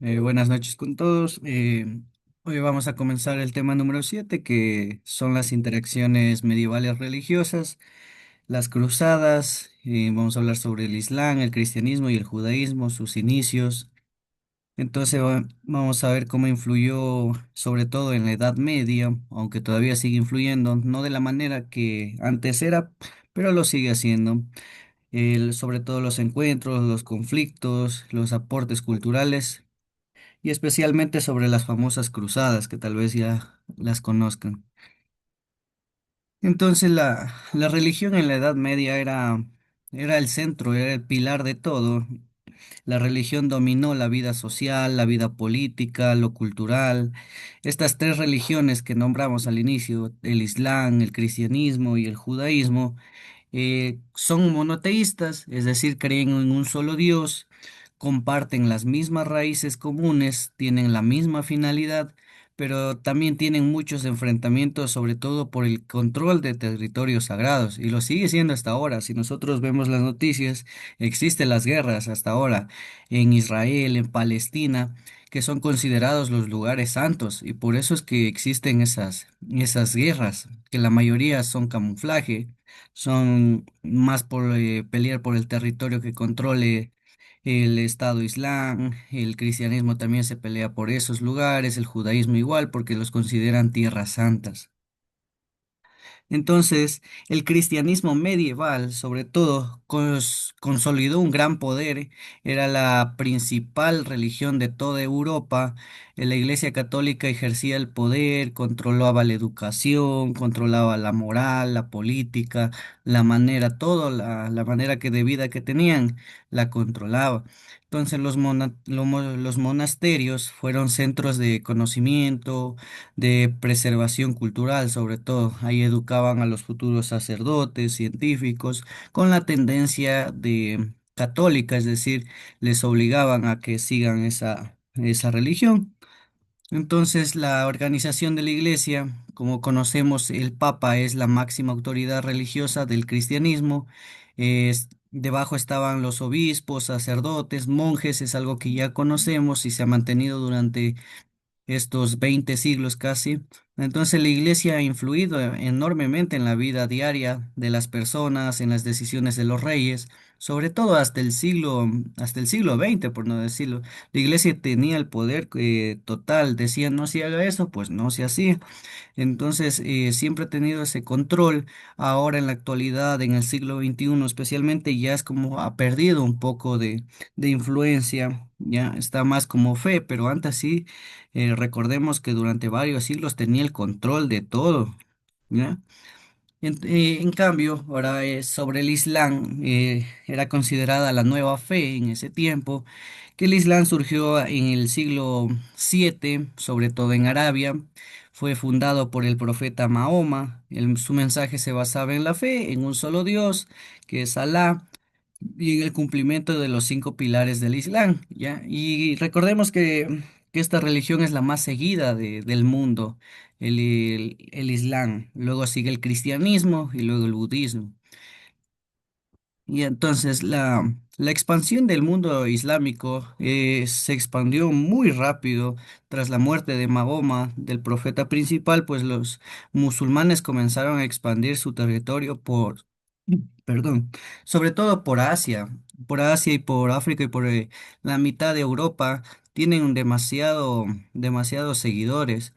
Buenas noches con todos. Hoy vamos a comenzar el tema número 7, que son las interacciones medievales religiosas, las cruzadas. Vamos a hablar sobre el Islam, el cristianismo y el judaísmo, sus inicios. Entonces vamos a ver cómo influyó sobre todo en la Edad Media, aunque todavía sigue influyendo, no de la manera que antes era, pero lo sigue haciendo. Sobre todo los encuentros, los conflictos, los aportes culturales y especialmente sobre las famosas cruzadas, que tal vez ya las conozcan. Entonces la religión en la Edad Media era el centro, era el pilar de todo. La religión dominó la vida social, la vida política, lo cultural. Estas tres religiones que nombramos al inicio, el Islam, el cristianismo y el judaísmo, son monoteístas, es decir, creen en un solo Dios, comparten las mismas raíces comunes, tienen la misma finalidad, pero también tienen muchos enfrentamientos, sobre todo por el control de territorios sagrados, y lo sigue siendo hasta ahora. Si nosotros vemos las noticias, existen las guerras hasta ahora en Israel, en Palestina, que son considerados los lugares santos, y por eso es que existen esas guerras, que la mayoría son camuflaje, son más por pelear por el territorio que controle el Estado Islam. El cristianismo también se pelea por esos lugares, el judaísmo igual, porque los consideran tierras santas. Entonces, el cristianismo medieval, sobre todo, consolidó un gran poder, era la principal religión de toda Europa. La Iglesia Católica ejercía el poder, controlaba la educación, controlaba la moral, la política, la manera, todo, la manera que de vida que tenían, la controlaba. Entonces, los monasterios fueron centros de conocimiento, de preservación cultural, sobre todo. Ahí educaban a los futuros sacerdotes, científicos, con la tendencia de católica, es decir, les obligaban a que sigan esa religión. Entonces, la organización de la Iglesia, como conocemos, el Papa es la máxima autoridad religiosa del cristianismo. Debajo estaban los obispos, sacerdotes, monjes, es algo que ya conocemos y se ha mantenido durante estos 20 siglos casi. Entonces la iglesia ha influido enormemente en la vida diaria de las personas, en las decisiones de los reyes, sobre todo hasta el siglo XX, por no decirlo. La iglesia tenía el poder total, decían no se haga eso, pues no se hacía. Entonces, siempre ha tenido ese control. Ahora, en la actualidad, en el siglo XXI, especialmente, ya es como ha perdido un poco de influencia, ya está más como fe, pero antes sí, recordemos que durante varios siglos tenía el control de todo, ¿ya? En cambio, ahora sobre el Islam, era considerada la nueva fe en ese tiempo, que el Islam surgió en el siglo VII, sobre todo en Arabia. Fue fundado por el profeta Mahoma. Su mensaje se basaba en la fe, en un solo Dios, que es Alá, y en el cumplimiento de los cinco pilares del Islam, ¿ya? Y recordemos que esta religión es la más seguida del mundo, el Islam. Luego sigue el cristianismo y luego el budismo. Y entonces la expansión del mundo islámico se expandió muy rápido tras la muerte de Mahoma, del profeta principal, pues los musulmanes comenzaron a expandir su territorio perdón, sobre todo por Asia y por África y por la mitad de Europa, tienen demasiados seguidores.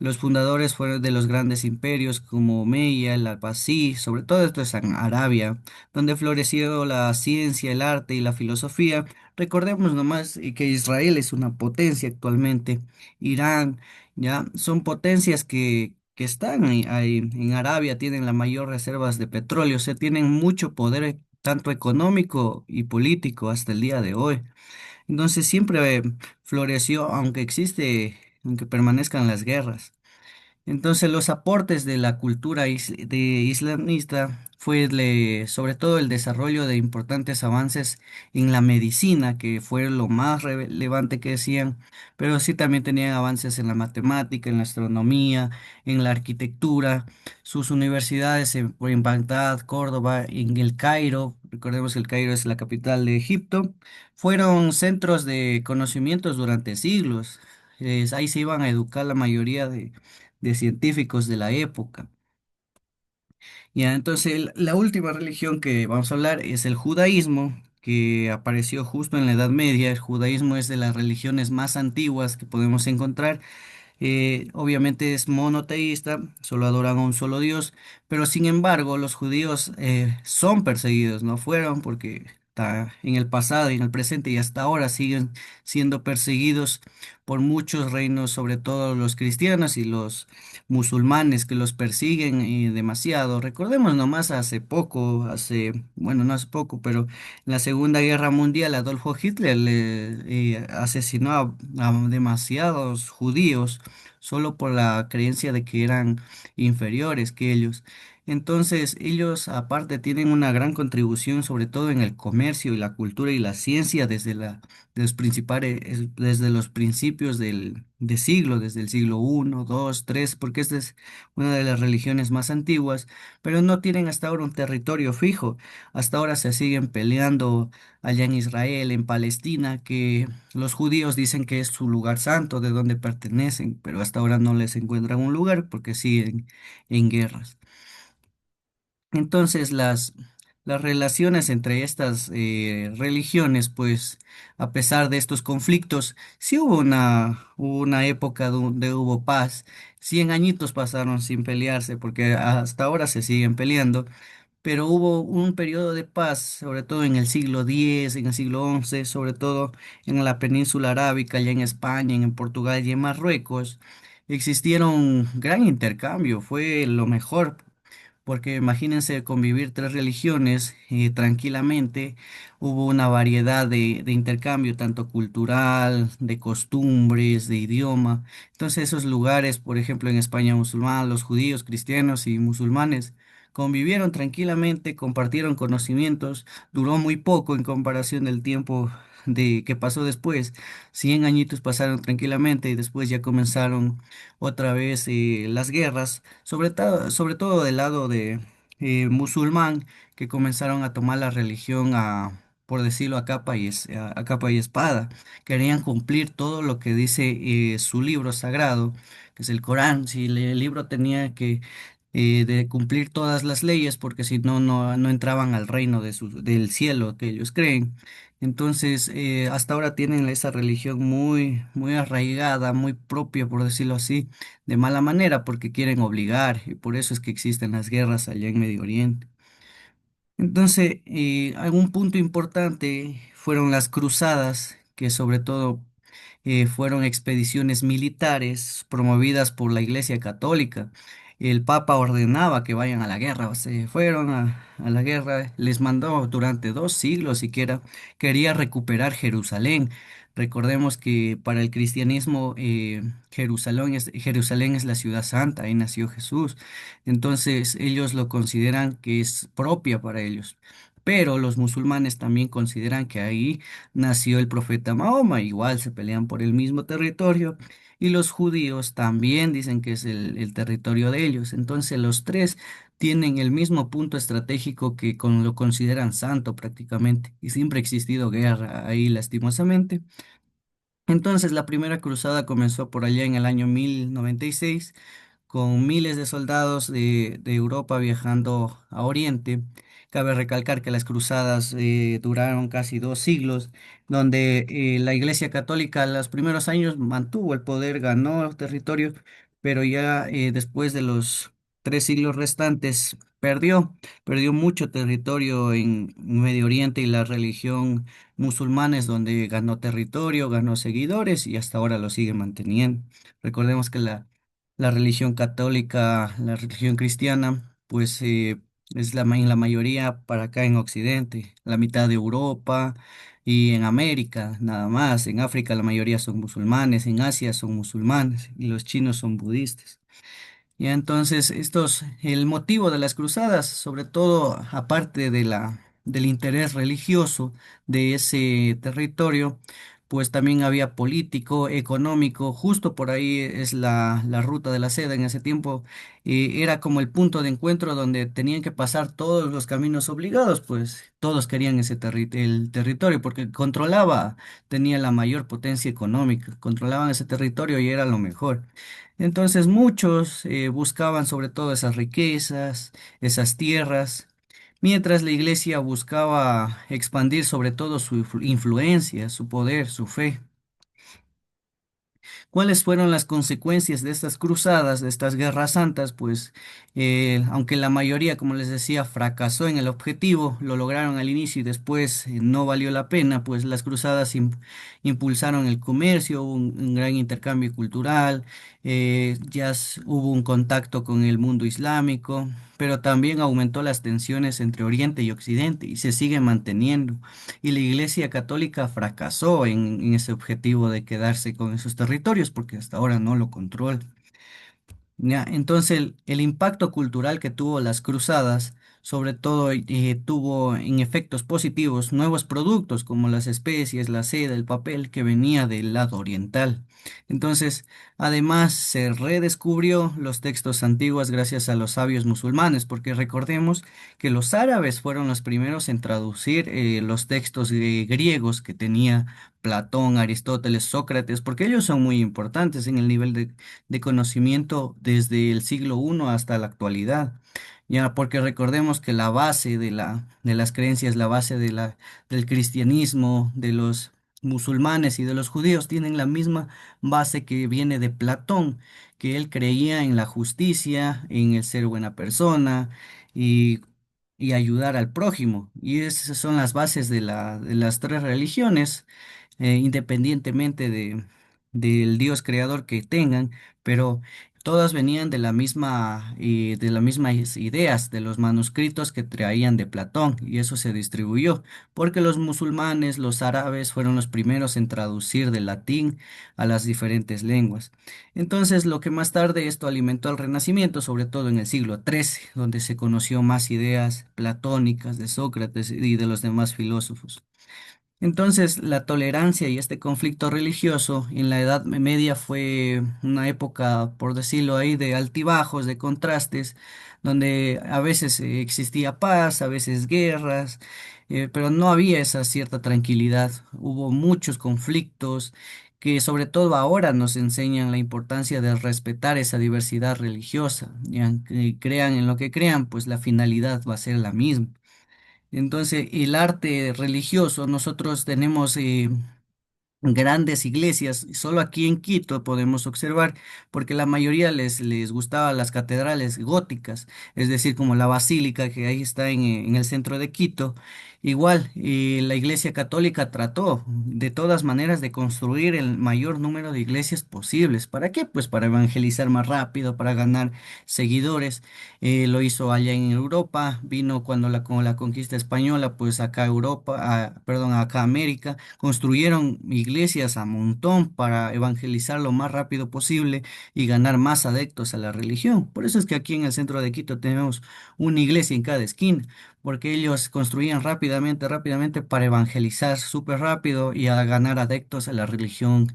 Los fundadores fueron de los grandes imperios como Omeya, el Abbasí, sobre todo esto es en Arabia, donde floreció la ciencia, el arte y la filosofía. Recordemos nomás que Israel es una potencia actualmente, Irán, ya, son potencias que están ahí en Arabia, tienen la mayor reservas de petróleo, o sea, tienen mucho poder, tanto económico y político hasta el día de hoy. Entonces siempre floreció, aunque permanezcan las guerras. Entonces, los aportes de la cultura islamista fue sobre todo el desarrollo de importantes avances en la medicina, que fue lo más relevante que decían, pero sí también tenían avances en la matemática, en la astronomía, en la arquitectura. Sus universidades en Bagdad, Córdoba, en el Cairo, recordemos que el Cairo es la capital de Egipto, fueron centros de conocimientos durante siglos. Ahí se iban a educar la mayoría de científicos de la época. Ya, entonces la última religión que vamos a hablar es el judaísmo, que apareció justo en la Edad Media. El judaísmo es de las religiones más antiguas que podemos encontrar. Obviamente es monoteísta, solo adoran a un solo Dios, pero sin embargo los judíos son perseguidos, no fueron porque en el pasado y en el presente y hasta ahora siguen siendo perseguidos por muchos reinos, sobre todo los cristianos y los musulmanes que los persiguen demasiado. Recordemos nomás hace poco, bueno, no hace poco, pero en la Segunda Guerra Mundial Adolfo Hitler le asesinó a demasiados judíos solo por la creencia de que eran inferiores que ellos. Entonces, ellos aparte tienen una gran contribución, sobre todo en el comercio y la cultura y la ciencia de los principales, desde los principios de siglo, desde el siglo I, II, III, porque esta es una de las religiones más antiguas, pero no tienen hasta ahora un territorio fijo. Hasta ahora se siguen peleando allá en Israel, en Palestina, que los judíos dicen que es su lugar santo, de donde pertenecen, pero hasta ahora no les encuentran un lugar porque siguen en guerras. Entonces, las relaciones entre estas religiones, pues, a pesar de estos conflictos, sí hubo una época donde hubo paz. 100 añitos pasaron sin pelearse, porque hasta ahora se siguen peleando, pero hubo un periodo de paz, sobre todo en el siglo X, en el siglo XI, sobre todo en la península arábica, allá en España, en Portugal y en Marruecos. Existieron gran intercambio, fue lo mejor, porque imagínense convivir tres religiones tranquilamente, hubo una variedad de intercambio, tanto cultural, de costumbres, de idioma. Entonces esos lugares, por ejemplo, en España musulmán, los judíos, cristianos y musulmanes convivieron tranquilamente, compartieron conocimientos, duró muy poco en comparación del tiempo de que pasó después. 100 añitos pasaron tranquilamente y después ya comenzaron otra vez las guerras, sobre todo del lado de musulmán, que comenzaron a tomar la religión por decirlo, a capa y espada. Querían cumplir todo lo que dice su libro sagrado, que es el Corán. Si el libro tenía que de cumplir todas las leyes, porque si no, no entraban al reino del cielo que ellos creen. Entonces, hasta ahora tienen esa religión muy, muy arraigada, muy propia, por decirlo así, de mala manera, porque quieren obligar, y por eso es que existen las guerras allá en Medio Oriente. Entonces, algún punto importante fueron las cruzadas, que sobre todo fueron expediciones militares promovidas por la Iglesia Católica. El Papa ordenaba que vayan a la guerra, se fueron a la guerra, les mandó durante 2 siglos siquiera, quería recuperar Jerusalén. Recordemos que para el cristianismo Jerusalén es la ciudad santa, ahí nació Jesús. Entonces ellos lo consideran que es propia para ellos. Pero los musulmanes también consideran que ahí nació el profeta Mahoma, igual se pelean por el mismo territorio, y los judíos también dicen que es el territorio de ellos. Entonces los tres tienen el mismo punto estratégico lo consideran santo prácticamente, y siempre ha existido guerra ahí lastimosamente. Entonces la primera cruzada comenzó por allá en el año 1096 con miles de soldados de Europa viajando a Oriente. Cabe recalcar que las cruzadas duraron casi 2 siglos, donde la Iglesia Católica en los primeros años mantuvo el poder, ganó territorio, pero ya después de los 3 siglos restantes perdió mucho territorio en Medio Oriente y la religión musulmana es donde ganó territorio, ganó seguidores y hasta ahora lo sigue manteniendo. Recordemos que la religión católica, la religión cristiana, pues es en la mayoría para acá en Occidente, la mitad de Europa y en América nada más. En África la mayoría son musulmanes, en Asia son musulmanes y los chinos son budistas. Y entonces, el motivo de las cruzadas, sobre todo aparte del interés religioso de ese territorio, pues también había político, económico, justo por ahí es la ruta de la seda en ese tiempo, era como el punto de encuentro donde tenían que pasar todos los caminos obligados, pues todos querían el territorio porque tenía la mayor potencia económica, controlaban ese territorio y era lo mejor. Entonces muchos buscaban sobre todo esas riquezas, esas tierras, mientras la iglesia buscaba expandir sobre todo su influencia, su poder, su fe. ¿Cuáles fueron las consecuencias de estas cruzadas, de estas guerras santas? Pues aunque la mayoría, como les decía, fracasó en el objetivo, lo lograron al inicio y después no valió la pena, pues las cruzadas impulsaron el comercio, hubo un gran intercambio cultural, hubo un contacto con el mundo islámico, pero también aumentó las tensiones entre Oriente y Occidente y se sigue manteniendo. Y la Iglesia Católica fracasó en ese objetivo de quedarse con esos territorios porque hasta ahora no lo controla. Ya, entonces el impacto cultural que tuvo las cruzadas, sobre todo tuvo en efectos positivos nuevos productos como las especies, la seda, el papel que venía del lado oriental. Entonces, además se redescubrió los textos antiguos gracias a los sabios musulmanes, porque recordemos que los árabes fueron los primeros en traducir los textos griegos que tenía Platón, Aristóteles, Sócrates, porque ellos son muy importantes en el nivel de conocimiento desde el siglo I hasta la actualidad. Ya, porque recordemos que la base de las creencias, la base del cristianismo, de los musulmanes y de los judíos tienen la misma base que viene de Platón, que él creía en la justicia, en el ser buena persona y, y ayudar al prójimo. Y esas son las bases de las tres religiones, independientemente del Dios creador que tengan, pero todas venían de las mismas ideas, de los manuscritos que traían de Platón, y eso se distribuyó, porque los musulmanes, los árabes, fueron los primeros en traducir del latín a las diferentes lenguas. Entonces, lo que más tarde esto alimentó al Renacimiento, sobre todo en el siglo XIII, donde se conoció más ideas platónicas de Sócrates y de los demás filósofos. Entonces, la tolerancia y este conflicto religioso en la Edad Media fue una época, por decirlo ahí, de altibajos, de contrastes, donde a veces existía paz, a veces guerras, pero no había esa cierta tranquilidad. Hubo muchos conflictos que sobre todo ahora nos enseñan la importancia de respetar esa diversidad religiosa. Y aunque crean en lo que crean, pues la finalidad va a ser la misma. Entonces, el arte religioso, nosotros tenemos grandes iglesias, solo aquí en Quito podemos observar, porque la mayoría les gustaba las catedrales góticas, es decir, como la basílica que ahí está en el centro de Quito. Igual, la Iglesia Católica trató de todas maneras de construir el mayor número de iglesias posibles. ¿Para qué? Pues para evangelizar más rápido, para ganar seguidores. Lo hizo allá en Europa, vino con la conquista española, pues acá a Europa, perdón, acá a América, construyeron iglesias a montón para evangelizar lo más rápido posible y ganar más adeptos a la religión. Por eso es que aquí en el centro de Quito tenemos una iglesia en cada esquina, porque ellos construían rápidamente para evangelizar súper rápido y a ganar adeptos a la religión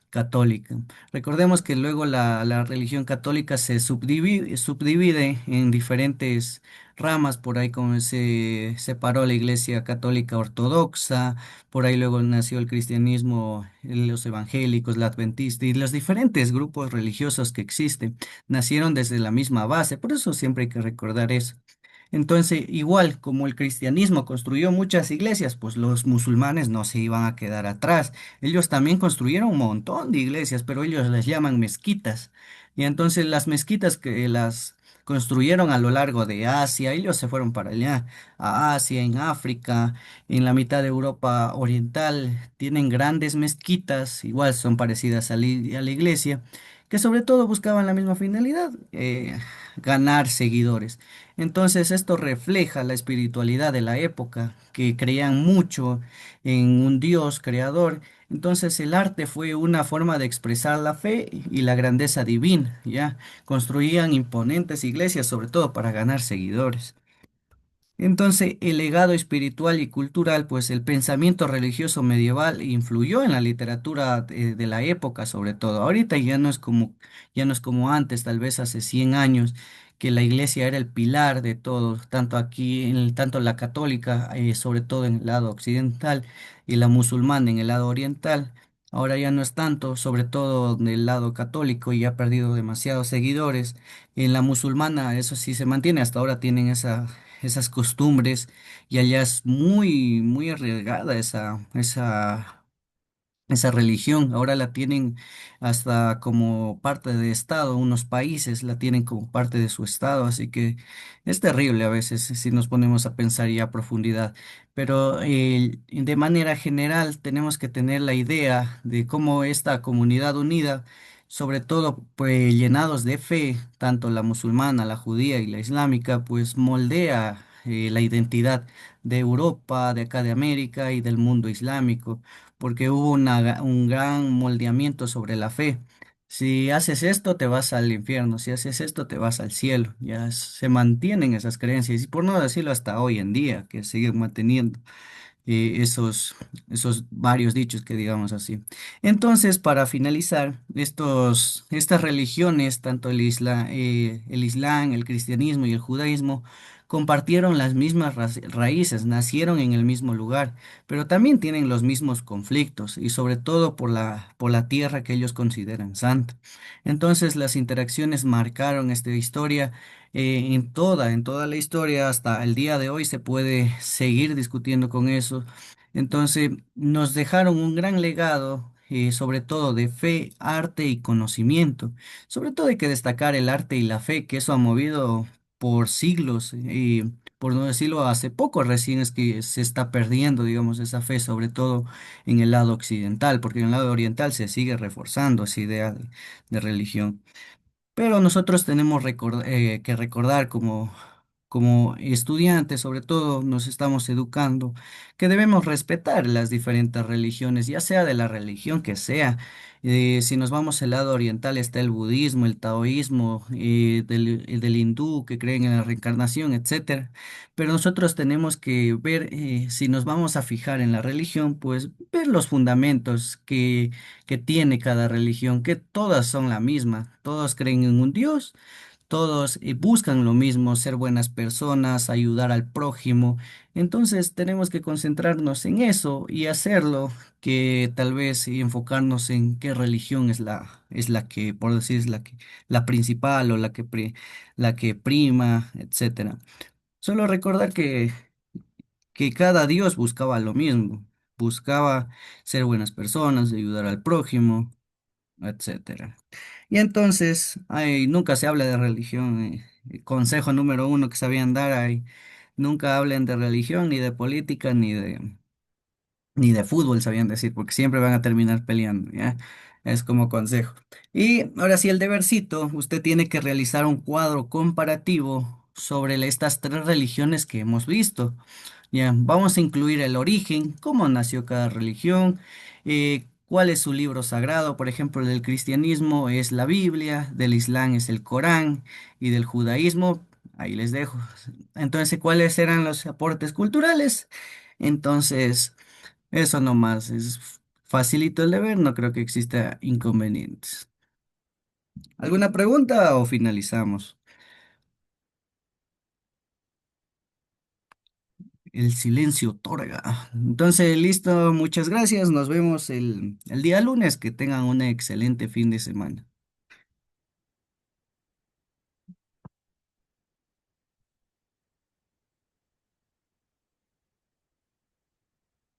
católica. Recordemos que luego la religión católica se subdivide en diferentes ramas, por ahí como se separó la iglesia católica ortodoxa, por ahí luego nació el cristianismo, los evangélicos, la adventista y los diferentes grupos religiosos que existen, nacieron desde la misma base, por eso siempre hay que recordar eso. Entonces, igual como el cristianismo construyó muchas iglesias, pues los musulmanes no se iban a quedar atrás. Ellos también construyeron un montón de iglesias, pero ellos les llaman mezquitas. Y entonces las mezquitas que las construyeron a lo largo de Asia, ellos se fueron para allá, a Asia, en África, en la mitad de Europa Oriental, tienen grandes mezquitas, igual son parecidas a la iglesia, que sobre todo buscaban la misma finalidad, ganar seguidores. Entonces esto refleja la espiritualidad de la época, que creían mucho en un Dios creador. Entonces el arte fue una forma de expresar la fe y la grandeza divina, ¿ya? Construían imponentes iglesias, sobre todo para ganar seguidores. Entonces, el legado espiritual y cultural, pues el pensamiento religioso medieval influyó en la literatura de la época, sobre todo. Ahorita ya no es como antes, tal vez hace 100 años, que la iglesia era el pilar de todo, tanto aquí, tanto la católica, sobre todo en el lado occidental, y la musulmana en el lado oriental. Ahora ya no es tanto, sobre todo del lado católico, y ha perdido demasiados seguidores. En la musulmana, eso sí se mantiene, hasta ahora tienen esas costumbres y allá es muy, muy arriesgada esa religión. Ahora la tienen hasta como parte de Estado, unos países la tienen como parte de su Estado, así que es terrible a veces si nos ponemos a pensar ya a profundidad. Pero de manera general tenemos que tener la idea de cómo esta comunidad unida, sobre todo pues llenados de fe, tanto la musulmana, la judía y la islámica, pues moldea la identidad de Europa, de acá de América y del mundo islámico porque hubo un gran moldeamiento sobre la fe. Si haces esto, te vas al infierno, si haces esto, te vas al cielo. Ya se mantienen esas creencias, y por no decirlo hasta hoy en día, que siguen manteniendo esos varios dichos que digamos así. Entonces, para finalizar, estas religiones, tanto el Islam, el cristianismo y el judaísmo, compartieron las mismas raíces, nacieron en el mismo lugar, pero también tienen los mismos conflictos y sobre todo por la tierra que ellos consideran santa. Entonces, las interacciones marcaron esta historia en toda la historia, hasta el día de hoy se puede seguir discutiendo con eso. Entonces, nos dejaron un gran legado, sobre todo de fe, arte y conocimiento. Sobre todo hay que destacar el arte y la fe, que eso ha movido por siglos, y por no decirlo, hace poco recién es que se está perdiendo, digamos, esa fe, sobre todo en el lado occidental, porque en el lado oriental se sigue reforzando esa idea de religión. Pero nosotros tenemos que recordar como estudiantes, sobre todo nos estamos educando, que debemos respetar las diferentes religiones, ya sea de la religión que sea. Si nos vamos al lado oriental está el budismo, el taoísmo, del hindú que creen en la reencarnación, etcétera. Pero nosotros tenemos que ver, si nos vamos a fijar en la religión, pues ver los fundamentos que tiene cada religión, que todas son la misma, todos creen en un Dios, todos buscan lo mismo, ser buenas personas, ayudar al prójimo. Entonces tenemos que concentrarnos en eso y hacerlo, que tal vez enfocarnos en qué religión es la que, por decir, es la principal o la que prima, etcétera. Solo recordar que cada Dios buscaba lo mismo, buscaba ser buenas personas, ayudar al prójimo, etcétera. Y entonces, nunca se habla de religión. Consejo número uno que sabían dar ahí, nunca hablen de religión, ni de política, ni de fútbol, sabían decir, porque siempre van a terminar peleando, ¿ya? Es como consejo. Y ahora sí, el debercito, usted tiene que realizar un cuadro comparativo sobre estas tres religiones que hemos visto. Ya, vamos a incluir el origen, cómo nació cada religión, cuál es su libro sagrado. Por ejemplo, el del cristianismo es la Biblia, del Islam es el Corán y del judaísmo, ahí les dejo. Entonces, ¿cuáles eran los aportes culturales? Entonces, eso nomás, es facilito el deber, no creo que exista inconvenientes. ¿Alguna pregunta o finalizamos? El silencio otorga. Entonces, listo, muchas gracias. Nos vemos el día lunes. Que tengan un excelente fin de semana.